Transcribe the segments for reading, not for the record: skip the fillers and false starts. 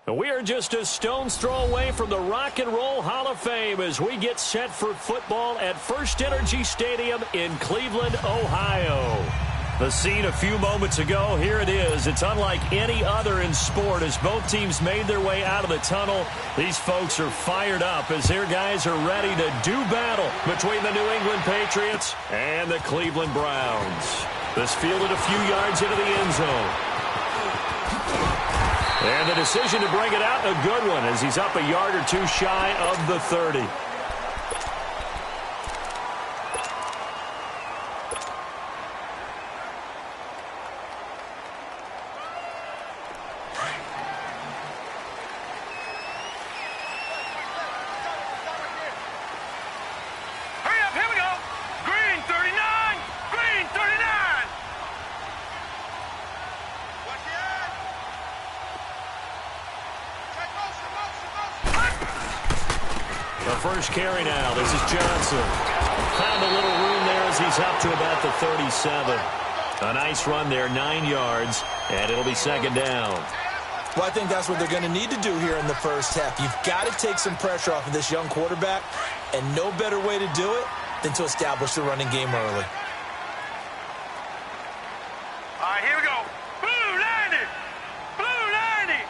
We are just a stone's throw away from the Rock and Roll Hall of Fame as we get set for football at First Energy Stadium in Cleveland, Ohio. The scene a few moments ago, here it is. It's unlike any other in sport as both teams made their way out of the tunnel. These folks are fired up as their guys are ready to do battle between the New England Patriots and the Cleveland Browns. This fielded a few yards into the end zone. And the decision to bring it out, a good one, as he's up a yard or two shy of the 30. First carry now. This is Johnson. Found a little room there as he's up to about the 37. A nice run there, 9 yards, and it'll be second down. Well, I think that's what they're going to need to do here in the first half. You've got to take some pressure off of this young quarterback, and no better way to do it than to establish the running game early. All right, here we go. Blue 90! Blue 90!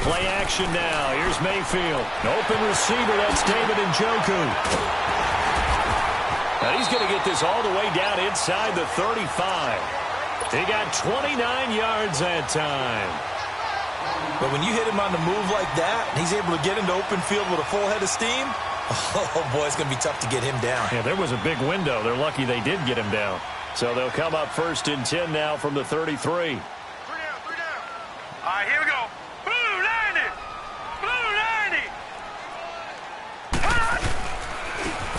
Play action now. Here's Mayfield. Open receiver, that's David Njoku. And he's going to get this all the way down inside the 35. He got 29 yards that time. But when you hit him on the move like that, he's able to get into open field with a full head of steam, oh, boy, it's going to be tough to get him down. Yeah, there was a big window. They're lucky they did get him down. So they'll come up first and 10 now from the 33. 3 down. All right, here we go.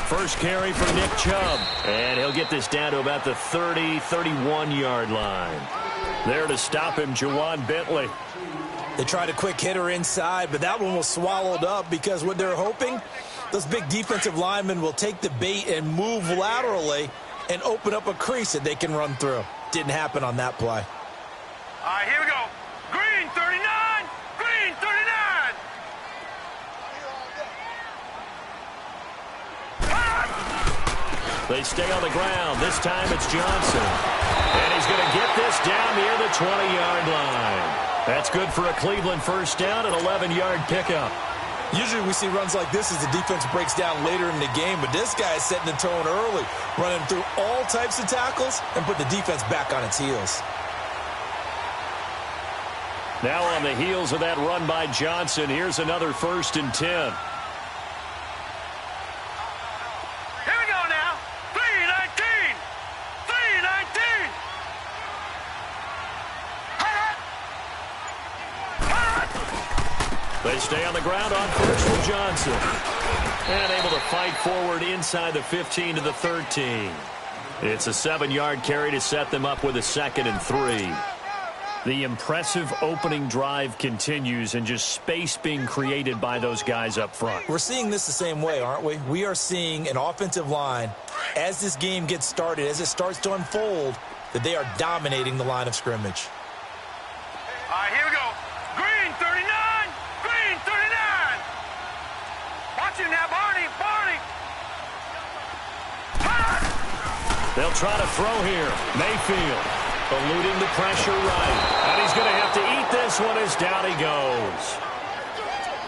First carry for Nick Chubb. And he'll get this down to about the 30, 31-yard line. There to stop him, Juwan Bentley. They tried a quick hitter inside, but that one was swallowed up because what they're hoping, those big defensive linemen will take the bait and move laterally and open up a crease that they can run through. Didn't happen on that play. All right, here we go. Green 39! Green 39! They stay on the ground. This time it's Johnson. And he's going to get this down near the 20-yard line. That's good for a Cleveland first down, an 11-yard pickup. Usually we see runs like this as the defense breaks down later in the game, but this guy is setting the tone early, running through all types of tackles and put the defense back on its heels. Now on the heels of that run by Johnson, here's another first and 10. They stay on the ground on first with Johnson. And able to fight forward inside the 15 to the 13. It's a 7-yard carry to set them up with a 2nd and 3. The impressive opening drive continues and just space being created by those guys up front. We're seeing this the same way, aren't we? We are seeing an offensive line, as this game gets started, as it starts to unfold, that they are dominating the line of scrimmage. All right, here we go. Green 39! Green 39! Watch him now, Barney! Barney! They'll try to throw here. Mayfield eluding the pressure right. And he's going to have to eat this one as down he goes.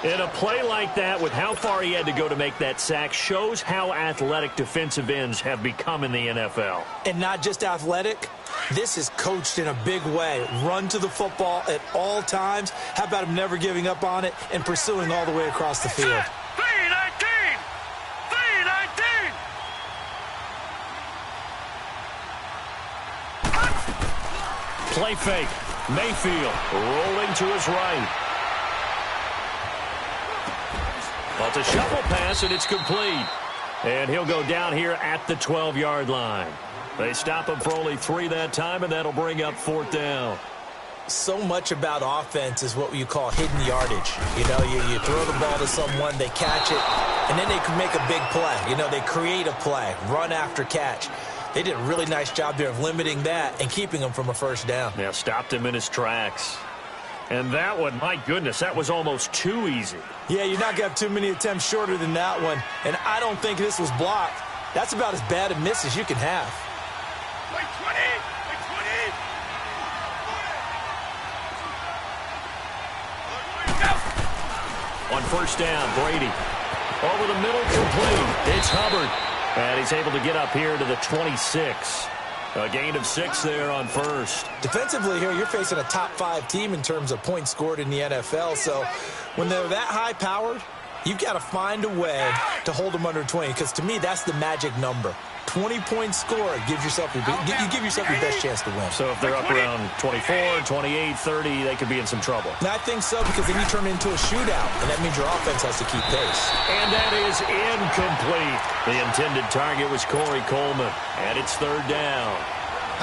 In a play like that, with how far he had to go to make that sack, shows how athletic defensive ends have become in the NFL. And not just athletic. This is coached in a big way. Run to the football at all times. How about him never giving up on it and pursuing all the way across the field? 319! 319! Play fake. Mayfield rolling to his right. Well, it's a shuffle pass, and it's complete. And he'll go down here at the 12-yard line. They stop him for only 3 that time, and that'll bring up 4th down. So much about offense is what you call hidden yardage. You know, you throw the ball to someone, they catch it, and then they can make a big play. You know, they create a play, run after catch. They did a really nice job there of limiting that and keeping him from a first down. Yeah, stopped him in his tracks. And that one, my goodness, that was almost too easy. Yeah, you're not going to have too many attempts shorter than that one. And I don't think this was blocked. That's about as bad a miss as you can have. Wait, 20! On first down, Brady. Over the middle, complete. It's Hubbard. And he's able to get up here to the 26. A gain of 6 there on first. Defensively here, you're facing a top-5 team in terms of points scored in the NFL. So when they're that high-powered, you've got to find a way to hold them under 20. Because to me, that's the magic number. 20 points scored gives yourself you give yourself your best chance to win. So if they're up around 24, 28, 30, they could be in some trouble. And I think so, because then you turn it into a shootout, and that means your offense has to keep pace. And that is incomplete. The intended target was Corey Coleman, and it's third down.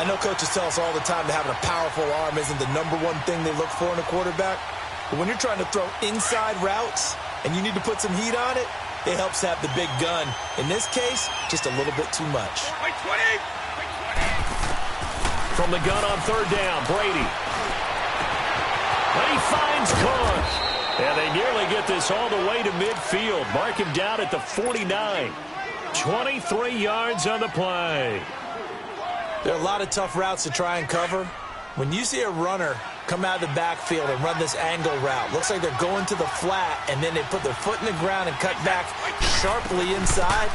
I know coaches tell us all the time that having a powerful arm isn't the number one thing they look for in a quarterback. But when you're trying to throw inside routes and you need to put some heat on it, it helps have the big gun. In this case, just a little bit too much. Wait, 20! From the gun on third down, Brady. And he finds Cook. And they nearly get this all the way to midfield. Mark him down at the 49. 23 yards on the play. There are a lot of tough routes to try and cover. When you see a runner come out of the backfield and run this angle route, looks like they're going to the flat, and then they put their foot in the ground and cut back sharply inside,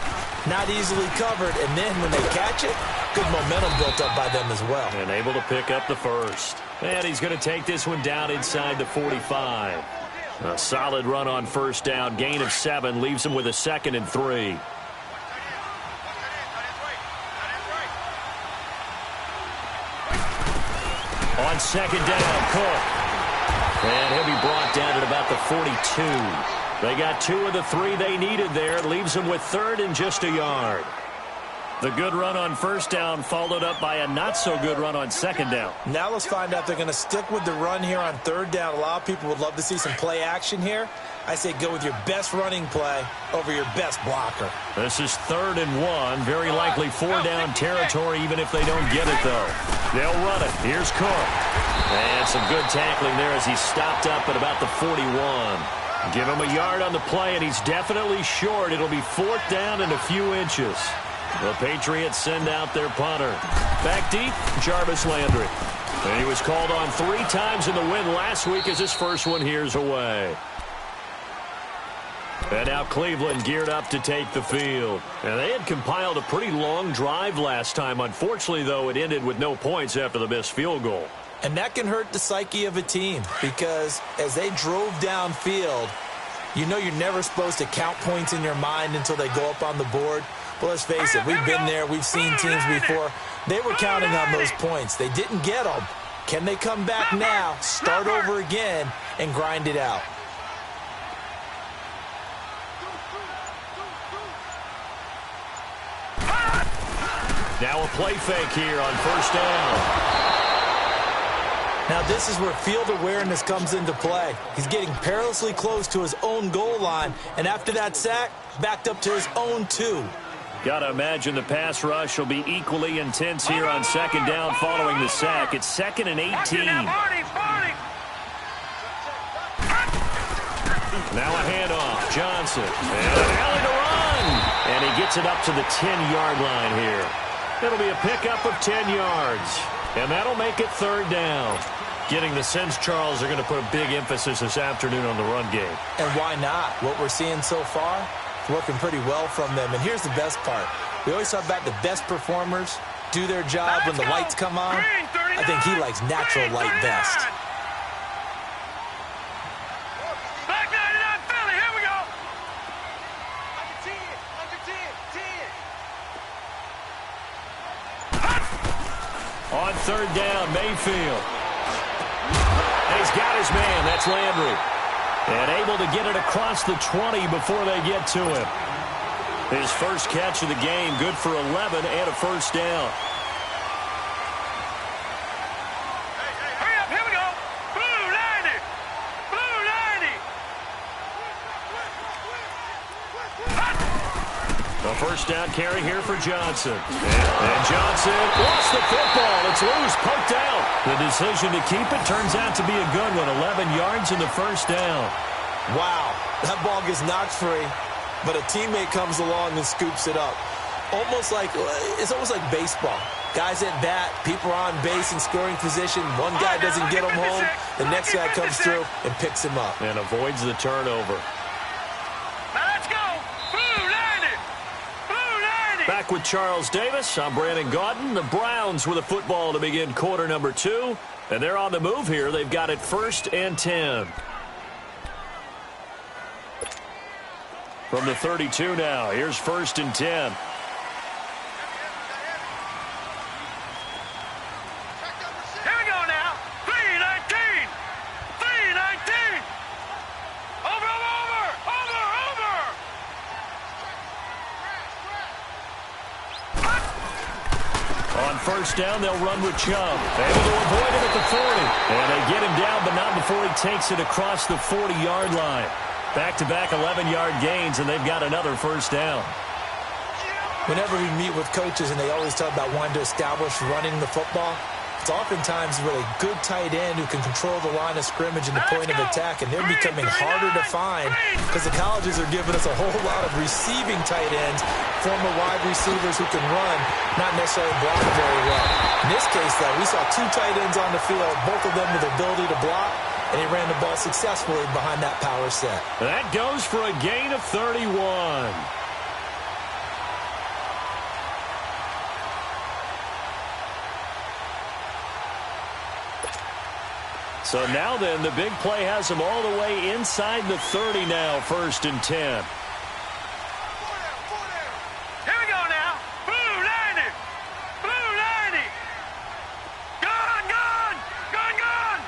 not easily covered, and then when they catch it, good momentum built up by them as well. And able to pick up the first. And he's going to take this one down inside the 45. A solid run on first down, gain of 7, leaves him with a 2nd and 3. On second down, Cook. And he'll be brought down at about the 42. They got 2 of the 3 they needed there. Leaves them with 3rd and just a yard. The good run on first down followed up by a not-so-good run on second down. Now let's find out they're going to stick with the run here on third down. A lot of people would love to see some play action here. I say go with your best running play over your best blocker. This is 3rd and 1. Very likely 4-down territory, even if they don't get it, though. They'll run it. Here's Cook. And some good tackling there as he stopped up at about the 41. Give him a yard on the play, and he's definitely short. It'll be 4th down and a few inches. The Patriots send out their punter. Back deep, Jarvis Landry. And he was called on 3 times in the win last week as his first one here's away. And now Cleveland geared up to take the field. And they had compiled a pretty long drive last time. Unfortunately, though, it ended with no points after the missed field goal. And that can hurt the psyche of a team, because as they drove downfield, you know you're never supposed to count points in your mind until they go up on the board. But let's face it, we've been there. We've seen teams before. They were counting on those points. They didn't get them. Can they come back now, start over again, and grind it out? Now a play fake here on first down. Now this is where field awareness comes into play. He's getting perilously close to his own goal line, and after that sack, backed up to his own 2. Got to imagine the pass rush will be equally intense here on second down following the sack. It's 2nd and 18. Now a handoff. Johnson. And an alley to run. And he gets it up to the 10-yard line here. It'll be a pickup of 10 yards. And that'll make it 3rd down. Getting the sense, Charles, they're going to put a big emphasis this afternoon on the run game. And why not? What we're seeing so far, it's working pretty well from them. And here's the best part. We always talk about the best performers do their job when the lights come on. I think he likes natural light best. Back 99 Philly, here we go. On third down, Mayfield. And he's got his man. That's Landry. And able to get it across the 20 before they get to him. His first catch of the game, good for 11 and a first down. Hurry up, here we go. Blue 90. Blue 90. first down carry here for Johnson. And Johnson lost the football. It's loose, poked out. The decision to keep it turns out to be a good one. 11 yards in the first down. Wow, that ball gets knocked free, but a teammate comes along and scoops it up. It's almost like baseball. Guys at bat, people are on base in scoring position. One guy doesn't get him home. The next guy comes through and picks him up. And avoids the turnover. Now let's go. Blue 90. Blue 90. Back with Charles Davis. I'm Brandon Gaudin. The Browns with the football to begin quarter number 2. And they're on the move here. They've got it 1st and 10. From the 32 now. Here's 1st and 10. First down, they'll run with Chubb. Able to avoid him at the 40. And they get him down, but not before he takes it across the 40-yard line. Back-to-back 11-yard gains, and they've got another first down. Whenever we meet with coaches and they always talk about wanting to establish running the football, it's oftentimes with a good tight end who can control the line of scrimmage and the point of attack, and they're becoming harder to find because the colleges are giving us a whole lot of receiving tight ends, former wide receivers who can run, not necessarily block very well. In this case, though, we saw 2 tight ends on the field, both of them with the ability to block, and he ran the ball successfully behind that power set. That goes for a gain of 31. So now then, the big play has them all the way inside the 30 now, 1st and 10. Here we go now. Blue 90. Blue 90. Gone, gone. Gone, gone.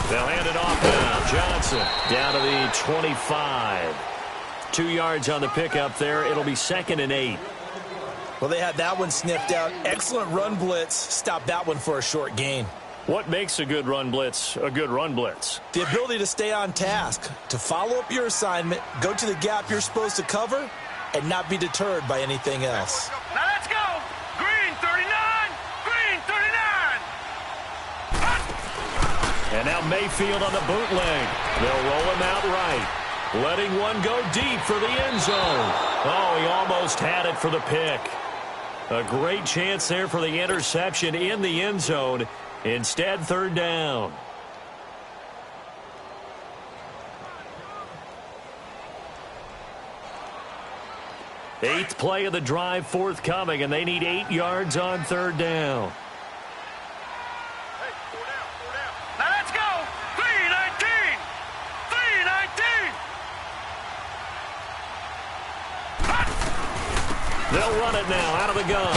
They'll hand it off now. Johnson down to the 25. 2 yards on the pickup there. It'll be 2nd and 8. Well, they had that one sniffed out. Excellent run blitz. Stop that one for a short gain. What makes a good run blitz a good run blitz? The ability to stay on task, to follow up your assignment, go to the gap you're supposed to cover, and not be deterred by anything else. Now let's go. Green 39. Green 39. And now Mayfield on the bootleg. They'll roll him out right. Letting one go deep for the end zone. Oh, he almost had it for the pick. A great chance there for the interception in the end zone. Instead, 3rd down. Eighth play of the drive forthcoming, and they need 8 yards on 3rd down. Now let's go. 319. 319. They'll run it now out of the gun.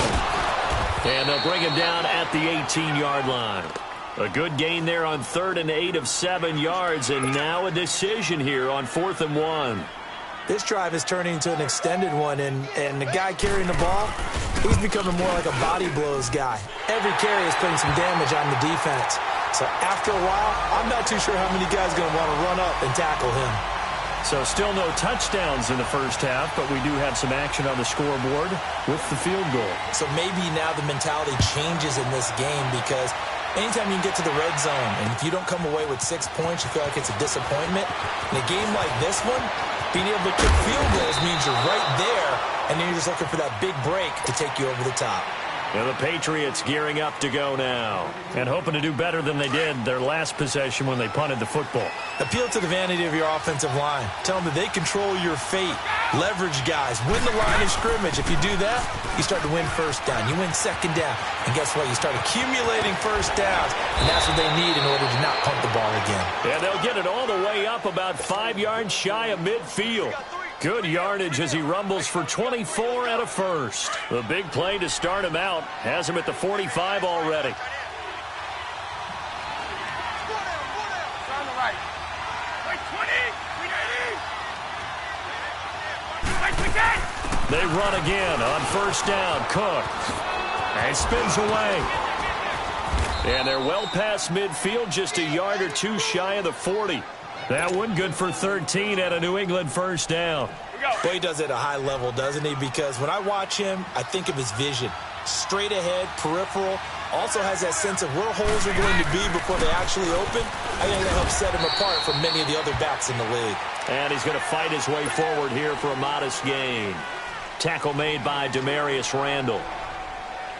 And they'll bring him down at the 18-yard line. A good gain there on 3rd and 8 of 7 yards, and now a decision here on 4th and 1. This drive is turning into an extended one, and the guy carrying the ball, he's becoming more like a body blows guy. Every carry is putting some damage on the defense. So after a while, I'm not too sure how many guys are going to want to run up and tackle him. So still no touchdowns in the first half, but we do have some action on the scoreboard with the field goal. So maybe now the mentality changes in this game, because anytime you can get to the red zone, and if you don't come away with 6 points, you feel like it's a disappointment. In a game like this one, being able to kick field goals means you're right there, and then you're just looking for that big break to take you over the top. And the Patriots gearing up to go now, and hoping to do better than they did their last possession when they punted the football. Appeal to the vanity of your offensive line. Tell them that they control your fate. Leverage guys. Win the line of scrimmage. If you do that, you start to win first down. You win second down. And guess what? You start accumulating first downs, and that's what they need in order to not punt the ball again. And they'll get it all the way up about 5 yards shy of midfield. Good yardage as he rumbles for 24 and a first. The big play to start him out has him at the 45 already. They run again on first down. Cook. And spins away. And they're well past midfield, just a yard or two shy of the 40. That one good for 13 at a New England first down. Well, he does it at a high level, doesn't he? Because when I watch him, I think of his vision. Straight ahead, peripheral. Also has that sense of where holes are going to be before they actually open. I think that helps set him apart from many of the other backs in the league. And he's going to fight his way forward here for a modest gain. Tackle made by Demarius Randall.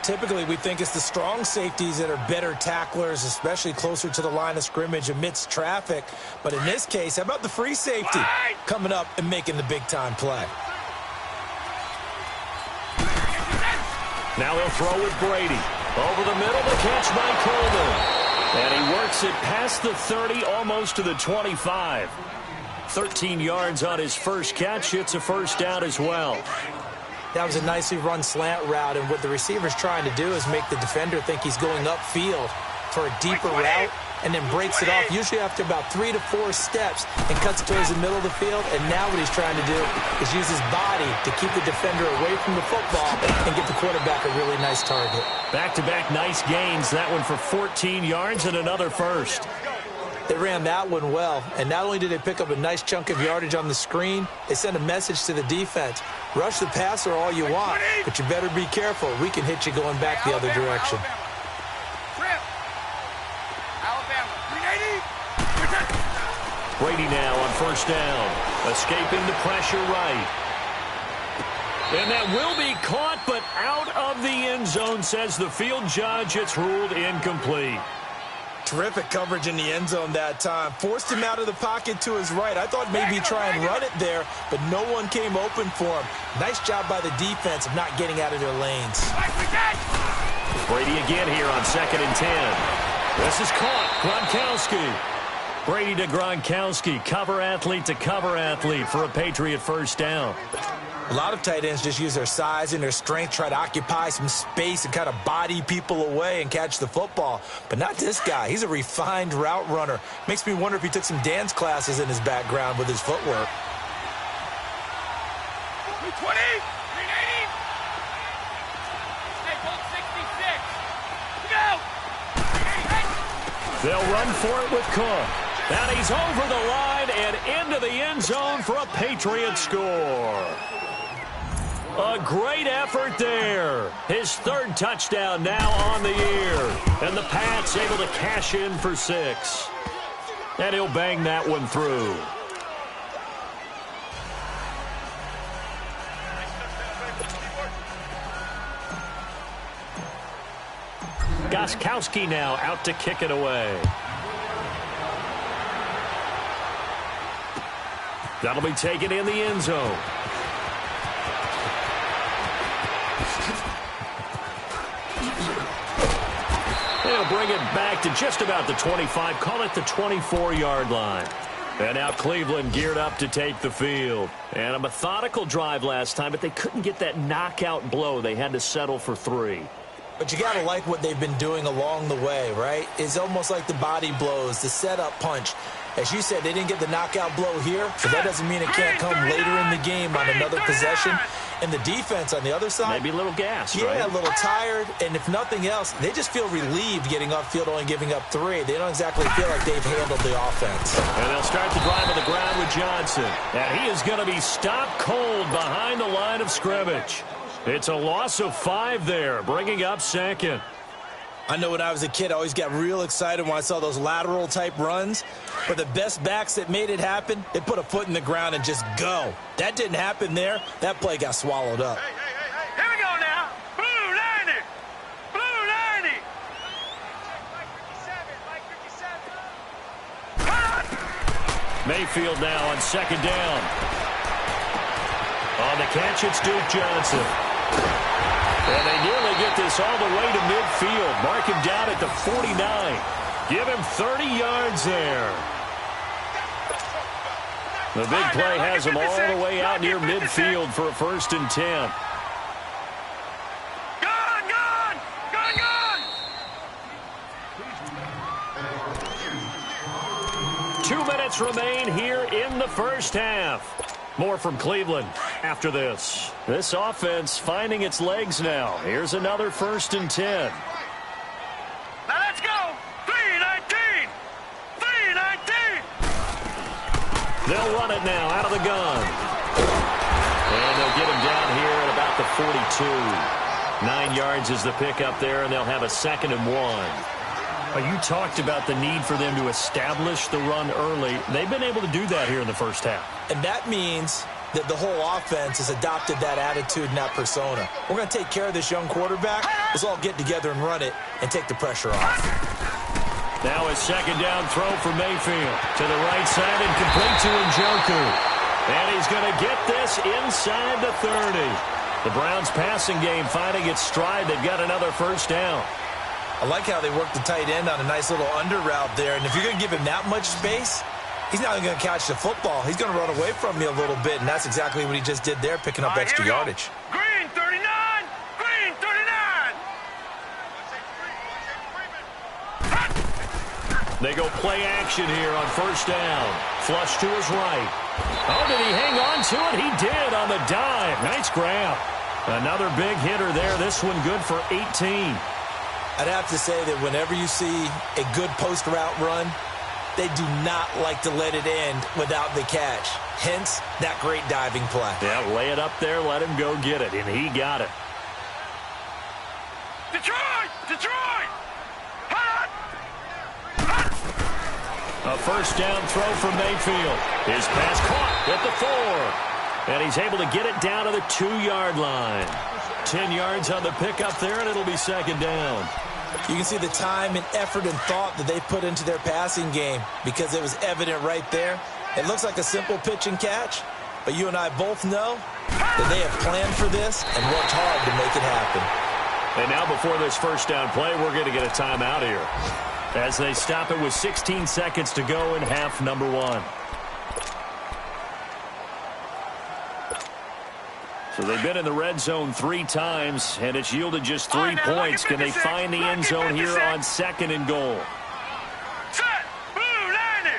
Typically, we think it's the strong safeties that are better tacklers, especially closer to the line of scrimmage amidst traffic. But in this case, how about the free safety coming up and making the big-time play? Now he'll throw with Brady. Over the middle, the catch by Coleman. And he works it past the 30, almost to the 25. 13 yards on his first catch. It's a first down as well. That was a nicely run slant route, and what the receiver's trying to do is make the defender think he's going upfield for a deeper route, and then breaks it off, usually after about 3 to 4 steps, and cuts towards the middle of the field. And now what he's trying to do is use his body to keep the defender away from the football and get the quarterback a really nice target. Back-to-back nice gains. That one for 14 yards and another first. They ran that one well, and not only did they pick up a nice chunk of yardage on the screen, they sent a message to the defense. Rush the passer all you want, but you better be careful. We can hit you going back the other direction. Brady now on first down, escaping the pressure right. And that will be caught, but out of the end zone, says the field judge. It's ruled incomplete. Terrific coverage in the end zone that time. Forced him out of the pocket to his right. I thought maybe try and run it there, but no one came open for him. Nice job by the defense of not getting out of their lanes. Brady again here on 2nd and 10. This is caught. Gronkowski. Brady to Gronkowski. Cover athlete to cover athlete for a Patriot first down. A lot of tight ends just use their size and their strength, try to occupy some space and kind of body people away and catch the football. But not this guy. He's a refined route runner. Makes me wonder if he took some dance classes in his background with his footwork. 20, 380. Stay hold 66. Go. They'll run for it with Cook. And he's over the line and into the end zone for a Patriot score. A great effort there. His third touchdown now on the year. And the Pats able to cash in for 6. And he'll bang that one through. Gostkowski now out to kick it away. That'll be taken in the end zone. They'll bring it back to just about the 25. Call it the 24-yard line. And now Cleveland geared up to take the field. And a methodical drive last time, but they couldn't get that knockout blow. They had to settle for 3. But you got to like what they've been doing along the way, right? It's almost like the body blows, the setup punch. As you said, they didn't get the knockout blow here, but that doesn't mean it can't come later in the game on another possession. And the defense on the other side, maybe a little gassed, yeah, right? A little tired. And if nothing else, they just feel relieved getting upfield, only giving up 3. They don't exactly feel like they've handled the offense. And they'll start the drive on the ground with Johnson. And he is going to be stopped cold behind the line of scrimmage. It's a loss of 5 there, bringing up 2nd. I know when I was a kid, I always got real excited when I saw those lateral-type runs. But the best backs that made it happen, they put a foot in the ground and just go. That didn't happen there. That play got swallowed up. Here we go now. Blue 90. Blue 90. Mayfield now on 2nd down. On the catch, it's Duke Johnson. And they nearly get this all the way to midfield. Mark him down at the 49. Give him 30 yards there. The big play has him all the way out near midfield for a 1st and 10. Gone! 2 minutes remain here in the first half. More from Cleveland after this. This offense finding its legs now. Here's another 1st and 10. Now let's go! They'll run it now out of the gun. And they'll get him down here at about the 42. 9 yards is the pickup there, and they'll have a 2nd and 1. You talked about the need for them to establish the run early. They've been able to do that here in the first half. And that means that the whole offense has adopted that attitude and that persona. We're going to take care of this young quarterback. Let's all get together and run it and take the pressure off. Now a 2nd down throw for Mayfield. To the right side and complete to Njoku. And he's going to get this inside the 30. The Browns passing game finding its stride. They've got another first down. I like how they work the tight end on a nice little under route there. And if you're going to give him that much space, he's not even going to catch the football. He's going to run away from me a little bit, and that's exactly what he just did there, picking up extra yardage. Green 39! Green 39! They go play action here on first down. Flush to his right. Oh, did he hang on to it? He did on the dive. Nice grab. Another big hitter there. This one good for 18. I'd have to say that whenever you see a good post route run, they do not like to let it end without the catch. Hence, that great diving play. Yeah, lay it up there, let him go get it, and he got it. Detroit! Detroit! Hot! A first down throw for Mayfield. His pass caught at the 4. And he's able to get it down to the 2-yard line. 10 yards on the pickup there, and it'll be 2nd down. You can see the time and effort and thought that they put into their passing game because it was evident right there. It looks like a simple pitch and catch, but you and I both know that they have planned for this and worked hard to make it happen. And now before this first down play, we're going to get a timeout here as they stop it with 16 seconds to go in half number 1. So they've been in the red zone 3 times, and it's yielded just 3 points. Can they find the end zone here on 2nd and goal? Set! Blue 90!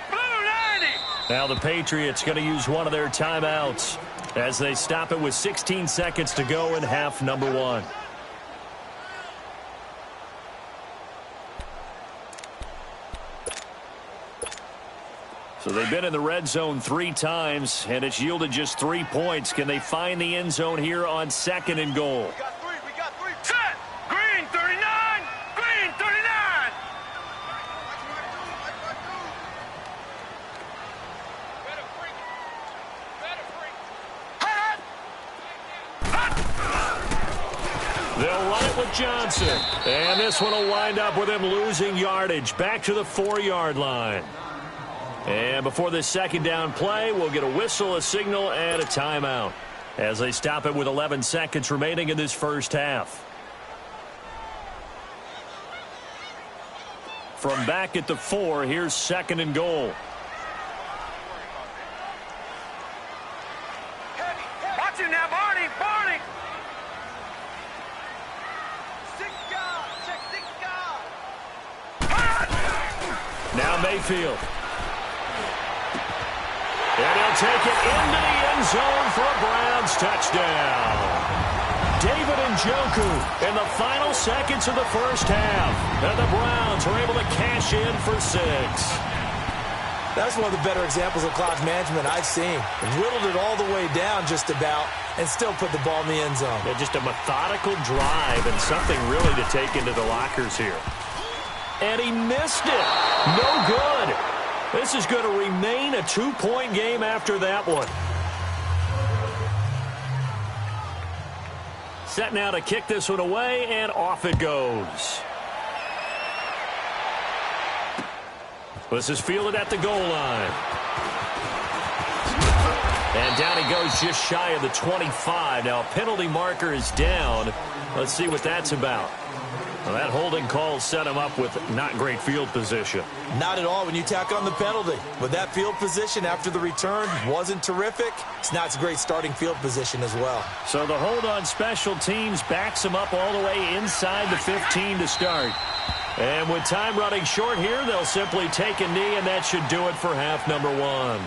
Blue 90! Now the Patriots going to use one of their timeouts as they stop it with 16 seconds to go in half number 1. So they've been in the red zone 3 times, and it's yielded just 3 points. Can they find the end zone here on 2nd and goal? We got three. Set! Green 39! Green 39! They'll run it with Johnson. And this one will wind up with him losing yardage back to the 4-yard line. And before this 2nd down play, we'll get a whistle, a signal, and a timeout as they stop it with 11 seconds remaining in this first half. From back at the 4, here's 2nd and goal. Watch him now, Barney! Barney! 6 guard! Check 6 guard! Now Mayfield. And he'll take it into the end zone for a Browns touchdown. David Njoku in the final seconds of the first half. And the Browns are able to cash in for 6. That's one of the better examples of clock management I've seen. Whittled it all the way down just about and still put the ball in the end zone. Yeah, just a methodical drive and something really to take into the lockers here. And he missed it. No good. This is going to remain a 2-point game after that one. Set now to kick this one away, and off it goes. This is fielded at the goal line. And down he goes just shy of the 25. Now a penalty marker is down. Let's see what that's about. Well, that holding call set him up with not great field position. Not at all when you tack on the penalty. With that field position after the return wasn't terrific. It's not a great starting field position as well. So the hold on special teams backs him up all the way inside the 15 to start. And with time running short here, they'll simply take a knee, and that should do it for half number 1.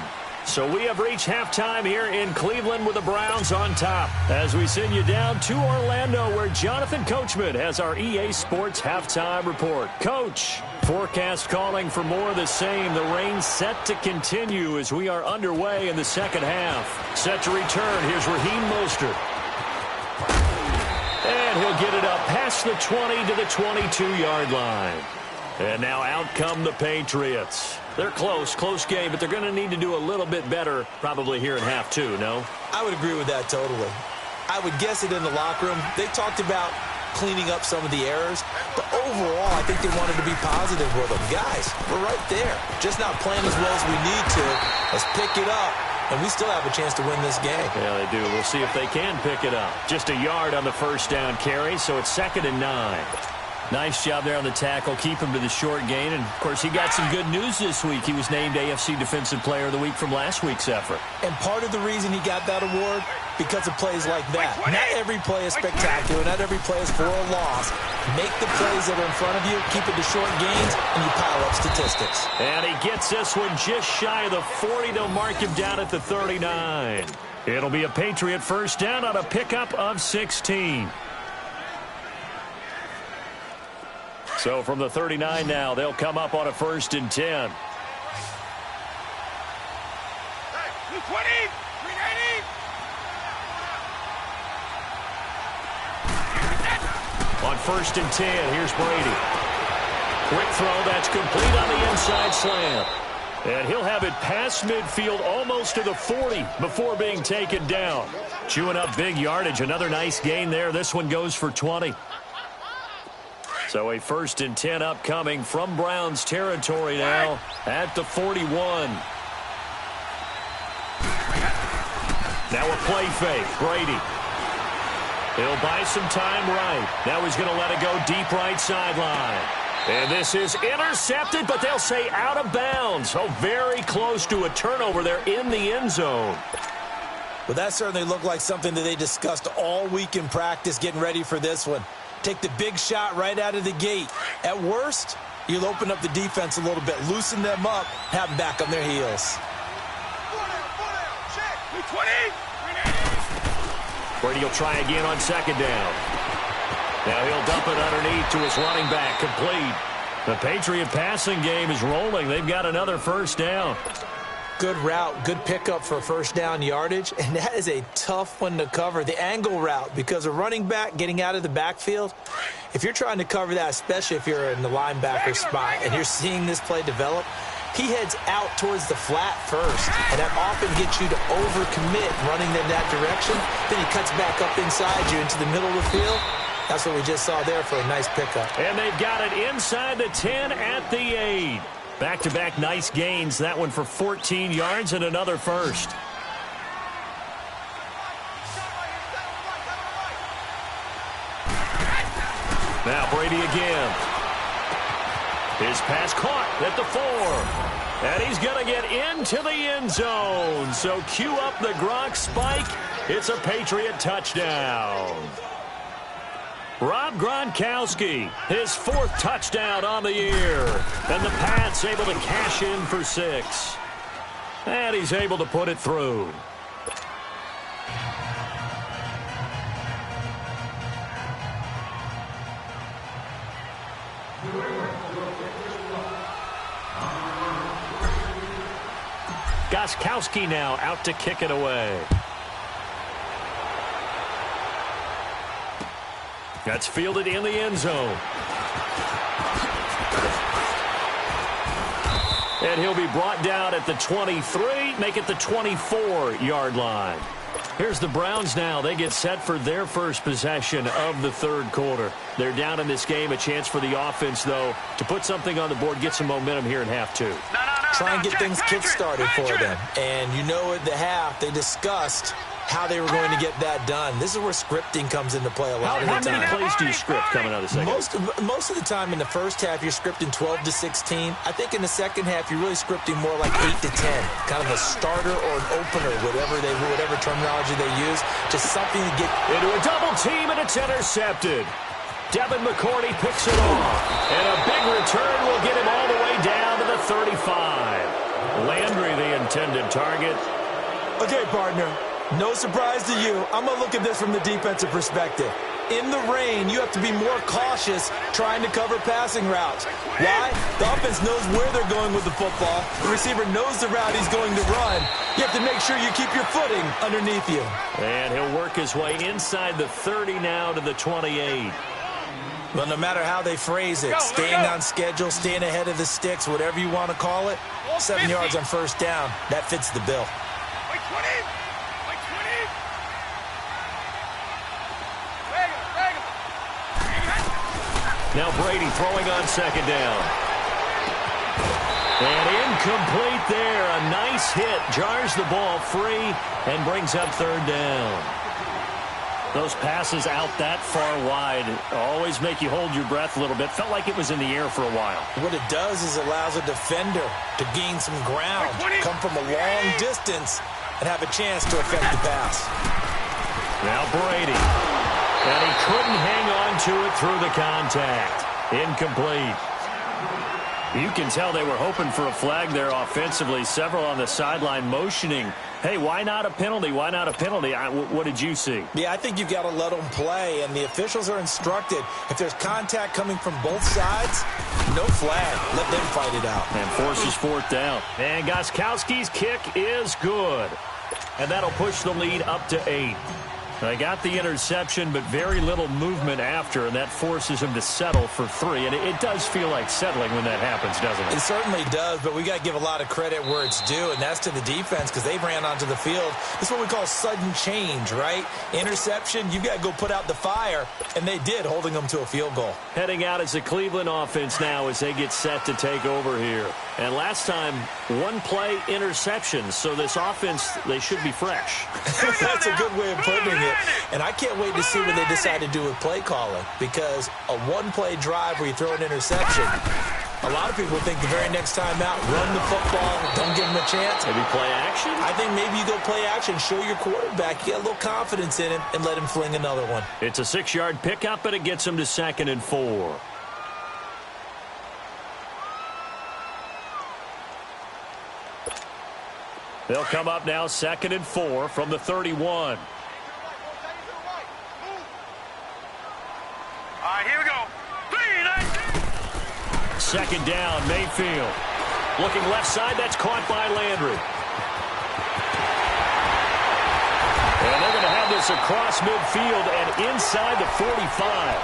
So we have reached halftime here in Cleveland with the Browns on top as we send you down to Orlando where Jonathan Coachman has our EA Sports halftime report. Coach. Forecast calling for more of the same. The rain set to continue as we are underway in the second half. Set to return. Here's Raheem Mostert. And he'll get it up past the 20 to the 22-yard line. And now out come the Patriots. They're close game, but they're going to need to do a little bit better probably here in half two, no? I would agree with that totally. I would guess it in the locker room. They talked about cleaning up some of the errors, but overall, I think they wanted to be positive with them. Guys, we're right there. Just not playing as well as we need to. Let's pick it up, and we still have a chance to win this game. Yeah, they do. We'll see if they can pick it up. Just a yard on the first down carry, so it's 2nd and 9. Nice job there on the tackle. Keep him to the short gain. And, of course, he got some good news this week. He was named AFC Defensive Player of the Week from last week's effort. And part of the reason he got that award, because of plays like that. Not every play is spectacular. Not every play is for a loss. Make the plays that are in front of you, keep it to short gains, and you pile up statistics. And he gets this one just shy of the 40. They'll mark him down at the 39. It'll be a Patriot first down on a pickup of 16. So from the 39 now, they'll come up on a 1st and 10. Hey, 20, 380. On 1st and 10, here's Brady. Quick throw, that's complete on the inside slant. And he'll have it past midfield almost to the 40 before being taken down. Chewing up big yardage, another nice gain there. This one goes for 20. So a 1st and 10 upcoming from Browns territory now at the 41. Now a play fake. Brady. He'll buy some time right. Now he's going to let it go deep right sideline. And this is intercepted, but they'll say out of bounds. So very close to a turnover there in the end zone. Well, that certainly looked like something that they discussed all week in practice getting ready for this one. Take the big shot right out of the gate. At worst, you'll open up the defense a little bit, loosen them up, have them back on their heels. Brady will try again on 2nd down. Now he'll dump it underneath to his running back, complete. The Patriot passing game is rolling. They've got another first down. Good route, good pickup for first down yardage, and that is a tough one to cover, the angle route, because a running back getting out of the backfield, if you're trying to cover that, especially if you're in the linebacker spot and you're seeing this play develop, he heads out towards the flat first, and that often gets you to overcommit running in that direction. Then he cuts back up inside you into the middle of the field. That's what we just saw there for a nice pickup. And they've got it inside the 10 at the 8. Back-to-back nice gains. That one for 14 yards and another first. Now Brady again. His pass caught at the 4. And he's going to get into the end zone. So cue up the Gronk spike. It's a Patriot touchdown. Rob Gronkowski, his 4th touchdown on the year. And the Pats able to cash in for 6. And he's able to put it through. Gostkowski now out to kick it away. That's fielded in the end zone. And he'll be brought down at the 23, make it the 24-yard line. Here's the Browns now. They get set for their first possession of the 3rd quarter. They're down in this game. A chance for the offense, though, to put something on the board, get some momentum here in half 2. Try and get things kick-started for them. And you know at the half, they discussed how they were going to get that done. This is where scripting comes into play a lot of the time. How many plays do you script coming out of the second? Most of the time in the first half, you're scripting 12 to 16. I think in the second half, you're really scripting more like 8 to 10. Kind of a starter or an opener, whatever terminology they use. Just something to get into a double team, and it's intercepted. Devin McCourty picks it off. And a big return will get him all the way down to the 35. Landry, the intended target. Okay, partner. No surprise to you. I'm going to look at this from the defensive perspective. In the rain, you have to be more cautious trying to cover passing routes. Why? The offense knows where they're going with the football. The receiver knows the route he's going to run. You have to make sure you keep your footing underneath you. And he'll work his way inside the 30 now to the 28. Well, no matter how they phrase it, staying on schedule, staying ahead of the sticks, whatever you want to call it, 7 yards on first down, that fits the bill. Now Brady throwing on second down. And incomplete there. A nice hit. Jars the ball free and brings up third down. Those passes out that far wide always make you hold your breath a little bit. Felt like it was in the air for a while. What it does is allows a defender to gain some ground, come from a long distance, and have a chance to affect the pass. Now Brady. And he couldn't hang on to it through the contact. Incomplete. You can tell they were hoping for a flag there offensively. Several on the sideline motioning. Hey, why not a penalty? Why not a penalty? What did you see? Yeah, I think you've got to let them play, and the officials are instructed. If there's contact coming from both sides, no flag. Let them fight it out. And forces fourth down. And Gostkowski's kick is good. And that'll push the lead up to 8. They got the interception, but very little movement after, and that forces him to settle for 3. And it does feel like settling when that happens, doesn't it? It certainly does, but we got to give a lot of credit where it's due, and that's to the defense because they ran onto the field. This is what we call sudden change, right? Interception, you got to go put out the fire, and they did, holding them to a field goal. Heading out as the Cleveland offense now as they get set to take over here. And last time, one play interception, so this offense, they should be fresh. That's a good way of putting it. And I can't wait to see what they decide to do with play calling, because a one-play drive where you throw an interception, a lot of people think the very next time out, run the football, don't give him a chance. Maybe play action? I think maybe you go play action, show your quarterback, you get a little confidence in him, and let him fling another one. It's a 6-yard pickup, and it gets him to 2nd and 4. They'll come up now 2nd and 4 from the 31. All right, here we go. 3, 2nd down, Mayfield. Looking left side, that's caught by Landry. And they're going to have this across midfield and inside the 45.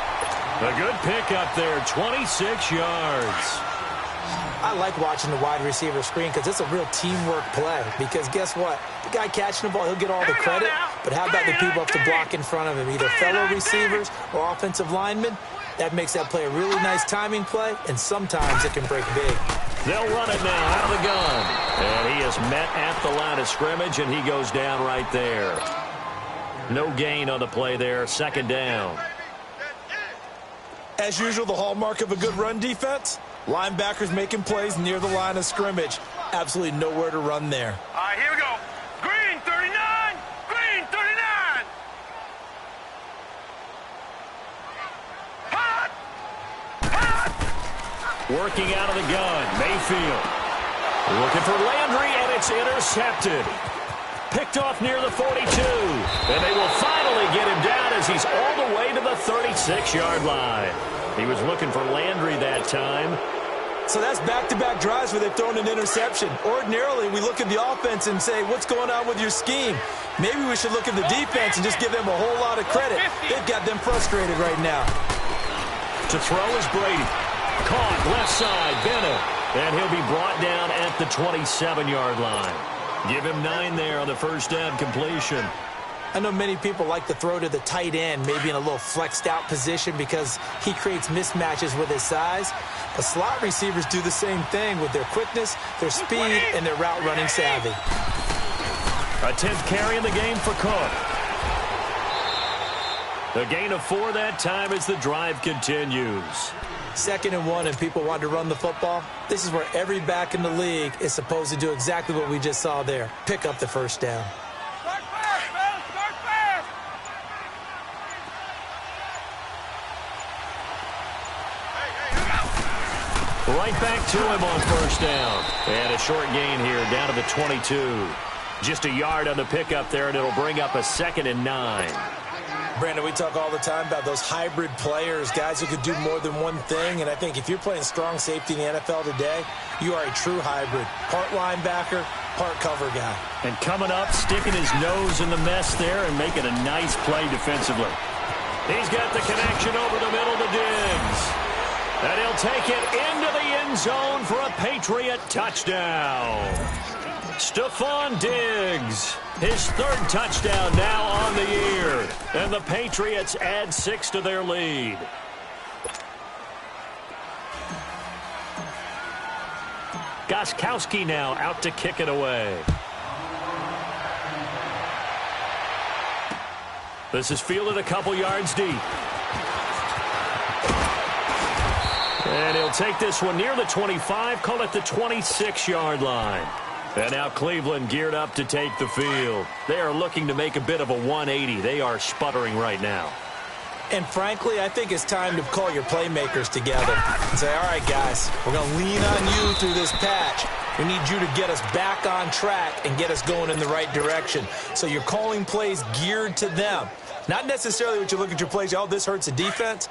A good pickup there, 26 yards. I like watching the wide receiver screen because it's a real teamwork play. Because guess what? The guy catching the ball, he'll get all the credit. But how about the people up to block in front of him? Either fellow receivers or offensive linemen. That makes that play a really nice timing play, and sometimes it can break big. They'll run it now out of the gun. And he is met at the line of scrimmage, and he goes down right there. No gain on the play there, 2nd down. As usual, the hallmark of a good run defense, linebackers making plays near the line of scrimmage. Absolutely nowhere to run there. All right, here we go. Green 39. Green 39. Hot. Hot. Working out of the gun, Mayfield. Looking for Landry, and it's intercepted. Picked off near the 42. And they will finally get him down as he's all the way to the 36-yard line. He was looking for Landry that time. So that's back-to-back drives where they've thrown an interception. Ordinarily, we look at the offense and say, what's going on with your scheme? Maybe we should look at the defense and just give them a whole lot of credit. They've got them frustrated right now. To throw is Brady. Caught left side, Bennett. And he'll be brought down at the 27-yard line. Give him 9 there on the first down completion. I know many people like to throw to the tight end, maybe in a little flexed out position because he creates mismatches with his size. But slot receivers do the same thing with their quickness, their speed, and their route running savvy. A 10th carry in the game for Cook. A gain of 4 that time as the drive continues. 2nd and 1 and people want to run the football. This is where every back in the league is supposed to do exactly what we just saw there. Pick up the first down. Start fast, man. Start fast. Right back to him on first down. And a short gain here down to the 22. Just a yard on the pickup there, and it'll bring up a 2nd and 9. Brandon, we talk all the time about those hybrid players, guys who could do more than one thing. And I think if you're playing strong safety in the NFL today, you are a true hybrid. Part linebacker, part cover guy. And coming up, sticking his nose in the mess there and making a nice play defensively. He's got the connection over the middle to Diggs. And he'll take it into the end zone for a Patriot touchdown. Stephon Diggs, his 3rd touchdown now on the year. And the Patriots add 6 to their lead. Gostkowski now out to kick it away. This is fielded a couple yards deep. And he'll take this one near the 25, call it the 26-yard line. And now Cleveland geared up to take the field. They are looking to make a bit of a 180. They are sputtering right now. And frankly, I think it's time to call your playmakers together and say, all right, guys, we're going to lean on you through this patch. We need you to get us back on track and get us going in the right direction. So you're calling plays geared to them. Not necessarily what you look at your plays, oh, this hurts the defense.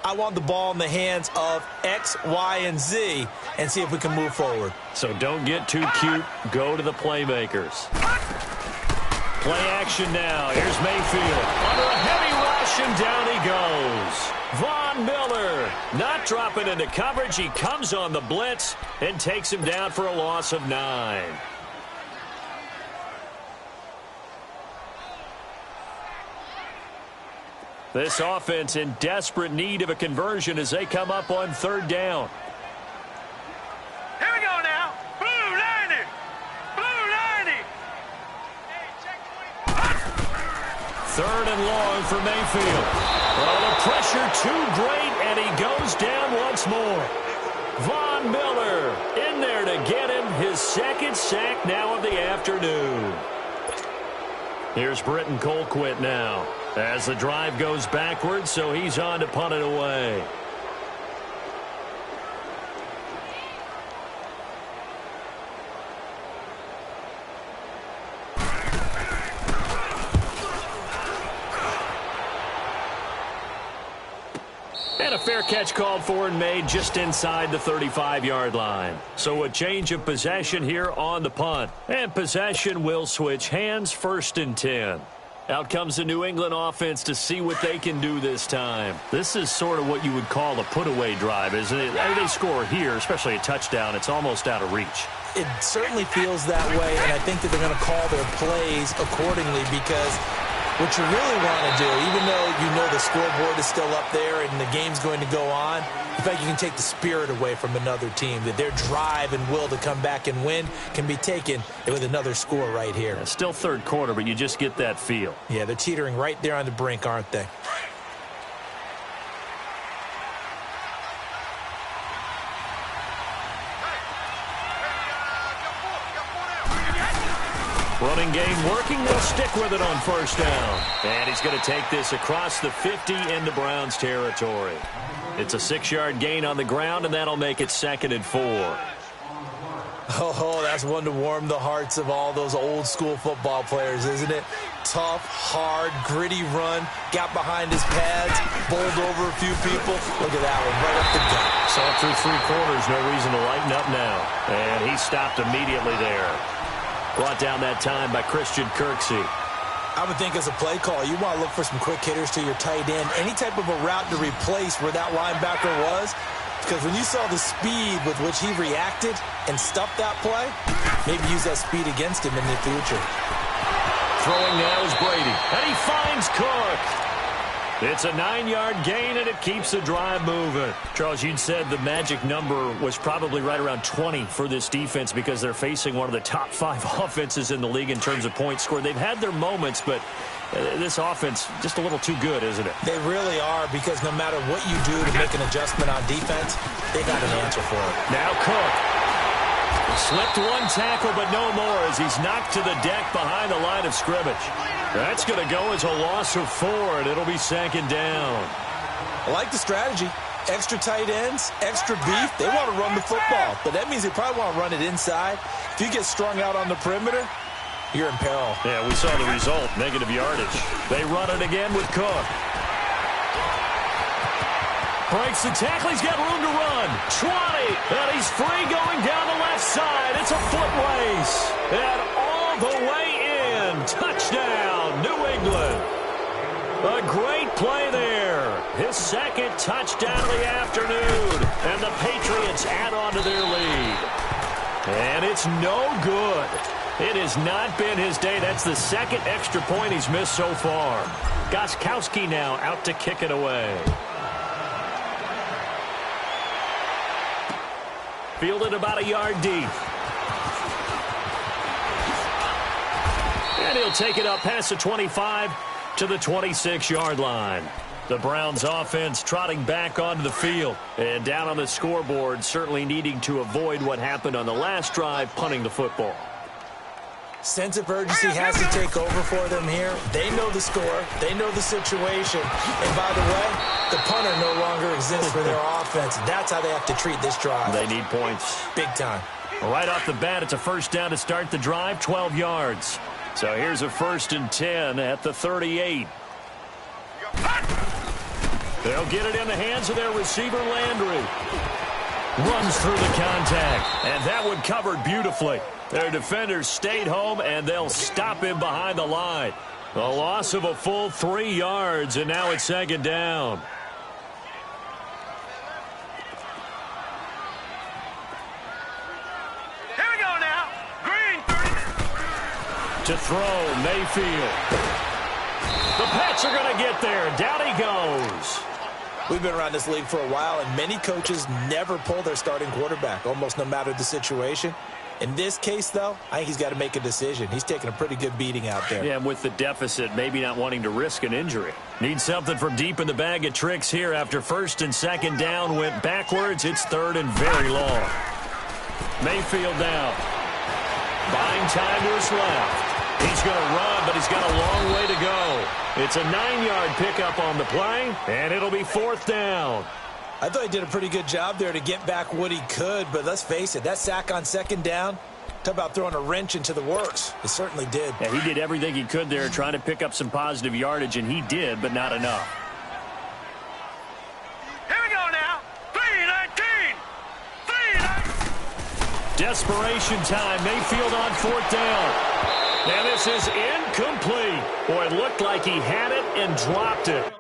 I want the ball in the hands of X, Y, and Z and see if we can move forward. So don't get too cute. Go to the playmakers. Play action now. Here's Mayfield. Under a heavy rush, and down he goes. Von Miller not dropping into coverage. He comes on the blitz and takes him down for a loss of 9. This offense in desperate need of a conversion as they come up on 3rd down. Here we go now. Blue 90. Blue 90. 3rd and long for Mayfield. Well, the pressure too great, and he goes down once more. Von Miller in there to get him his 2nd sack now of the afternoon. Here's Britton Colquitt now as the drive goes backwards, so he's on to punt it away. And a fair catch called for and made just inside the 35-yard line. So a change of possession here on the punt. And possession will switch hands, 1st and 10. Out comes the New England offense to see what they can do this time. This is sort of what you would call a put-away drive, isn't it? I mean, they score here, especially a touchdown. It's almost out of reach. It certainly feels that way, and I think that they're going to call their plays accordingly because what you really want to do, even though you know the scoreboard is still up there and the game's going to go on, in fact, you can take the spirit away from another team, that their drive and will to come back and win can be taken with another score right here. It's still 3rd quarter, but you just get that feel. Yeah, they're teetering right there on the brink, aren't they? Running game working. They'll stick with it on 1st down. And he's going to take this across the 50 into Browns territory. It's a 6-yard gain on the ground, and that'll make it 2nd and 4. Oh, that's one to warm the hearts of all those old school football players, isn't it? Tough, hard, gritty run, got behind his pads, bowled over a few people. Look at that one, right up the gut. Saw it through 3 quarters, no reason to lighten up now. And he stopped immediately there. Brought down that time by Christian Kirksey. I would think as a play call, you want to look for some quick hitters to your tight end. Any type of a route to replace where that linebacker was. Because when you saw the speed with which he reacted and stuffed that play, maybe use that speed against him in the future. Throwing now is Brady. And he finds Cook. It's a 9-yard gain, and it keeps the drive moving. Charles, you'd said the magic number was probably right around 20 for this defense because they're facing one of the top 5 offenses in the league in terms of points scored. They've had their moments, but this offense just a little too good, isn't it? They really are, because no matter what you do to make an adjustment on defense, they got an answer for it. Now Cook. Slipped one tackle, but no more as he's knocked to the deck behind the line of scrimmage. That's going to go as a loss of 4, and it'll be 2nd down. I like the strategy. Extra tight ends, extra beef. They want to run the football, but that means they probably want to run it inside. If you get strung out on the perimeter, you're in peril. Yeah, we saw the result, negative yardage. They run it again with Cook. Breaks the tackle. He's got room to run. 20. And he's free going down the left side. It's a foot race. And all the way in. Touchdown, New England. A great play there. His second touchdown of the afternoon. And the Patriots add on to their lead. And it's no good. It has not been his day. That's the second extra point he's missed so far. Gostkowski now out to kick it away. Fielded about a yard deep. And he'll take it up past the 25 to the 26-yard line. The Browns offense trotting back onto the field. And down on the scoreboard, certainly needing to avoid what happened on the last drive, punting the football. Sense of urgency has to take over for them here. They know the score. They know the situation. And by the way, the punter no longer exists for their offense. That's how they have to treat this drive. They need points. Big time. Right off the bat, it's a first down to start the drive, 12 yards. So here's a 1st and 10 at the 38. They'll get it in the hands of their receiver, Landry. Runs through the contact, and that one covered beautifully. Their defenders stayed home, and they'll stop him behind the line. A loss of a full 3 yards, and now it's 2nd down. Here we go now. Green, 30. To throw, Mayfield. The Pats are going to get there. Down he goes. We've been around this league for a while, and many coaches never pull their starting quarterback, almost no matter the situation. In this case, though, I think he's got to make a decision. He's taking a pretty good beating out there. Yeah, and with the deficit, maybe not wanting to risk an injury. Need something from deep in the bag of tricks here after 1st and 2nd down went backwards. It's 3rd and very long. Mayfield down. Buying time to his left. He's going to run, but he's got a long way to go. It's a 9-yard pickup on the play, and it'll be 4th down. I thought he did a pretty good job there to get back what he could, but let's face it, that sack on 2nd down, talk about throwing a wrench into the works. It certainly did. Yeah, he did everything he could there trying to pick up some positive yardage, and he did, but not enough. Here we go now. 3-19. 3-19. Desperation time. Mayfield on 4th down. And this is incomplete. Boy, it looked like he had it and dropped it.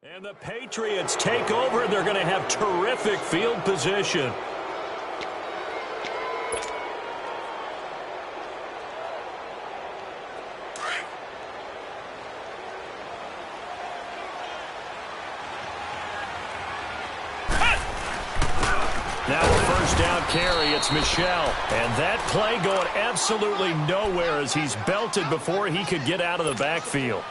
And the Patriots take over. They're going to have terrific field position. Now a first down carry. It's Michel. And that play going absolutely nowhere as he's belted before he could get out of the backfield.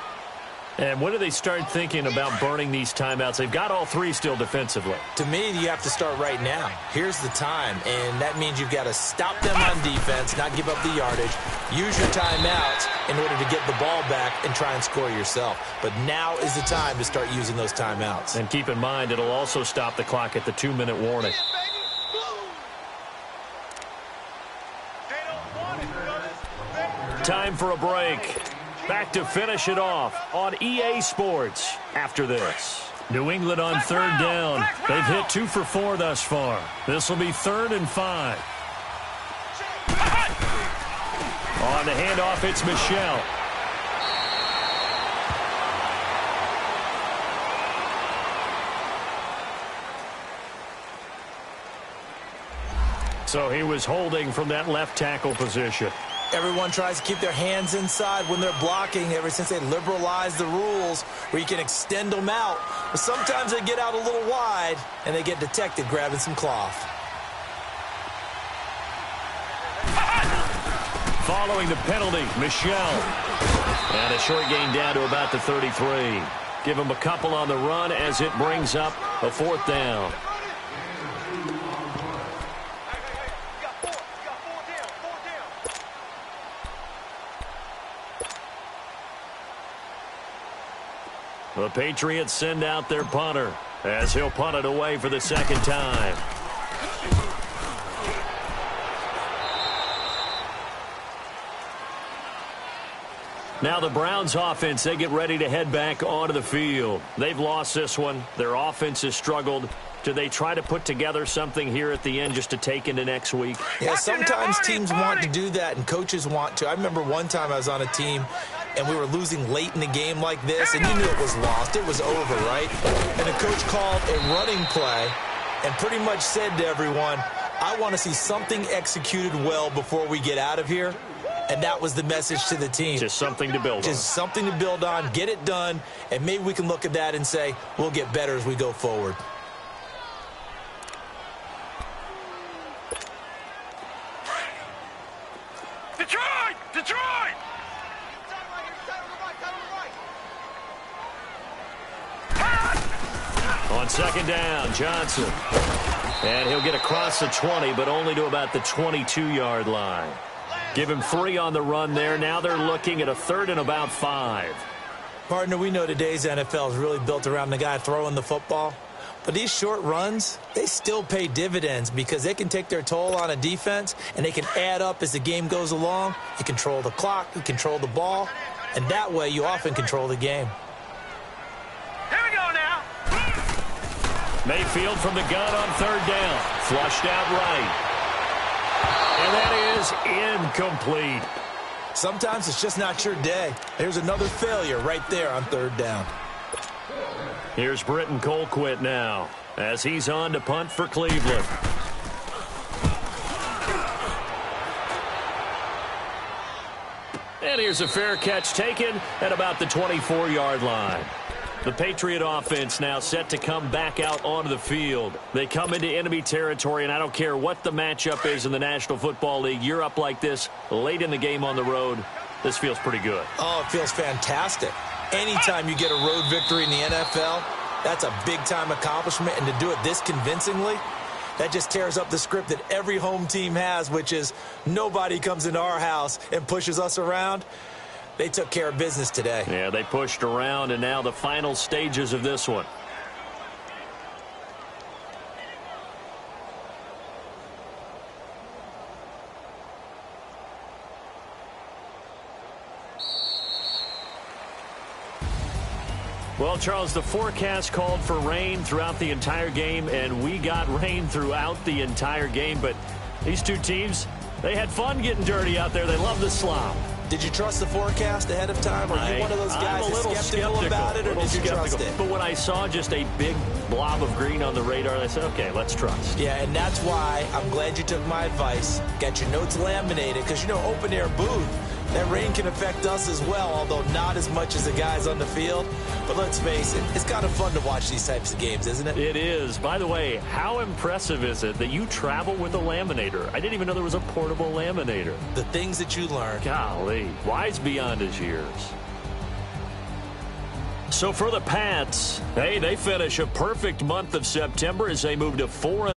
And when do they start thinking about burning these timeouts? They've got all 3 still defensively. To me, you have to start right now. Here's the time, and that means you've got to stop them on defense, not give up the yardage, use your timeouts in order to get the ball back and try and score yourself. But now is the time to start using those timeouts. And keep in mind, it'll also stop the clock at the 2-minute warning. Time for a break. Back to finish it off on EA Sports after this. New England on 3rd down. They've hit 2 for 4 thus far. This will be 3rd and 5. On the handoff, it's Michel. So he was holding from that left tackle position. Everyone tries to keep their hands inside when they're blocking ever since they liberalized the rules where you can extend them out. But sometimes they get out a little wide and they get detected grabbing some cloth. Following the penalty, Michelle. And a short gain down to about the 33. Give him a couple on the run as it brings up a 4th down. The Patriots send out their punter as he'll punt it away for the 2nd time. Now the Browns offense, they get ready to head back onto the field. They've lost this one. Their offense has struggled. Do they try to put together something here at the end just to take into next week? Yeah, sometimes teams want to do that and coaches want to. I remember one time I was on a team and we were losing late in the game like this, and you knew it was lost. It was over, right? And the coach called a running play and pretty much said to everyone, I want to see something executed well before we get out of here. And that was the message to the team. Just something to build on. Just something to build on, get it done, and maybe we can look at that and say, we'll get better as we go forward. Detroit! Detroit! On 2nd down, Johnson. And he'll get across the 20, but only to about the 22-yard line. Give him 3 on the run there. Now they're looking at a 3rd and about 5. Partner, we know today's NFL is really built around the guy throwing the football. But these short runs, they still pay dividends because they can take their toll on a defense and they can add up as the game goes along. You control the clock, you control the ball, and that way you often control the game. Here we go now. Mayfield from the gun on 3rd down. Flushed out right. And that is incomplete. Sometimes it's just not your day. There's another failure right there on 3rd down. Here's Britton Colquitt now as he's on to punt for Cleveland. And here's a fair catch taken at about the 24-yard line. The Patriot offense now set to come back out onto the field. They come into enemy territory, and I don't care what the matchup is in the National Football League. You're up like this late in the game on the road. This feels pretty good. Oh, it feels fantastic. Anytime you get a road victory in the NFL, that's a big-time accomplishment. And to do it this convincingly, that just tears up the script that every home team has, which is nobody comes into our house and pushes us around. They took care of business today. Yeah, they pushed around, and now the final stages of this one. Well, Charles, the forecast called for rain throughout the entire game, and we got rain throughout the entire game. But these two teams, they had fun getting dirty out there. They love the slop. Did you trust the forecast ahead of time? Are you one of those guys that's skeptical about it, or did you trust it? But when I saw just a big blob of green on the radar, I said, okay, let's trust. Yeah, and that's why I'm glad you took my advice. Got your notes laminated, because, you know, open-air booth, that rain can affect us as well, although not as much as the guys on the field. But let's face it, it's kind of fun to watch these types of games, isn't it? It is. By the way, how impressive is it that you travel with a laminator? I didn't even know there was a portable laminator. The things that you learn. Golly, wise beyond his years. So for the Pats, hey, they finish a perfect month of September as they move to 4